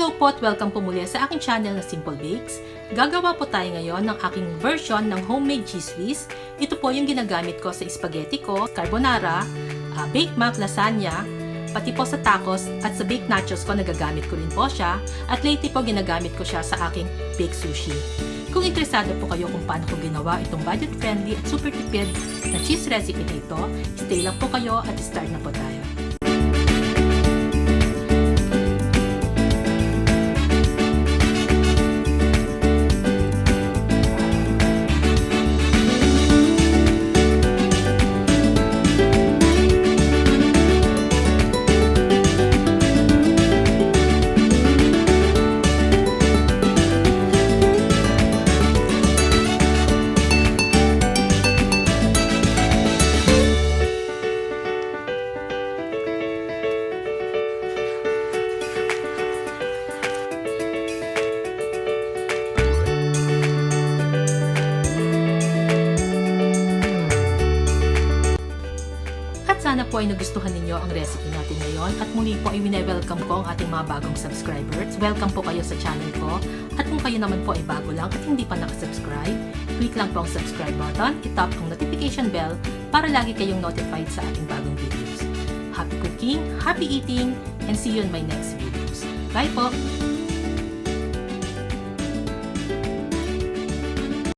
Hello po at welcome po muli sa aking channel na Simple Bakes. Gagawa po tayo ngayon ng aking version ng homemade cheese whiz. Ito po yung ginagamit ko sa spaghetti ko, carbonara, baked mac, lasagna, pati po sa tacos at sa baked nachos ko nagagamit ko rin po siya. At lately po ginagamit ko siya sa aking baked sushi. Kung interesado po kayo kung paano ko ginawa itong budget-friendly at super tipid na cheese recipe nito, stay lang po kayo at start na po tayo. Sana po ay nagustuhan ninyo ang recipe natin ngayon at muli po ay wine-welcome ko ang ating mga bagong subscribers. Welcome po kayo sa channel ko at kung kayo naman po ay bago lang at hindi pa nakasubscribe, click lang po ang subscribe button, itap ang notification bell para lagi kayong notified sa ating bagong videos. Happy cooking, happy eating, and see you in my next videos. Bye po!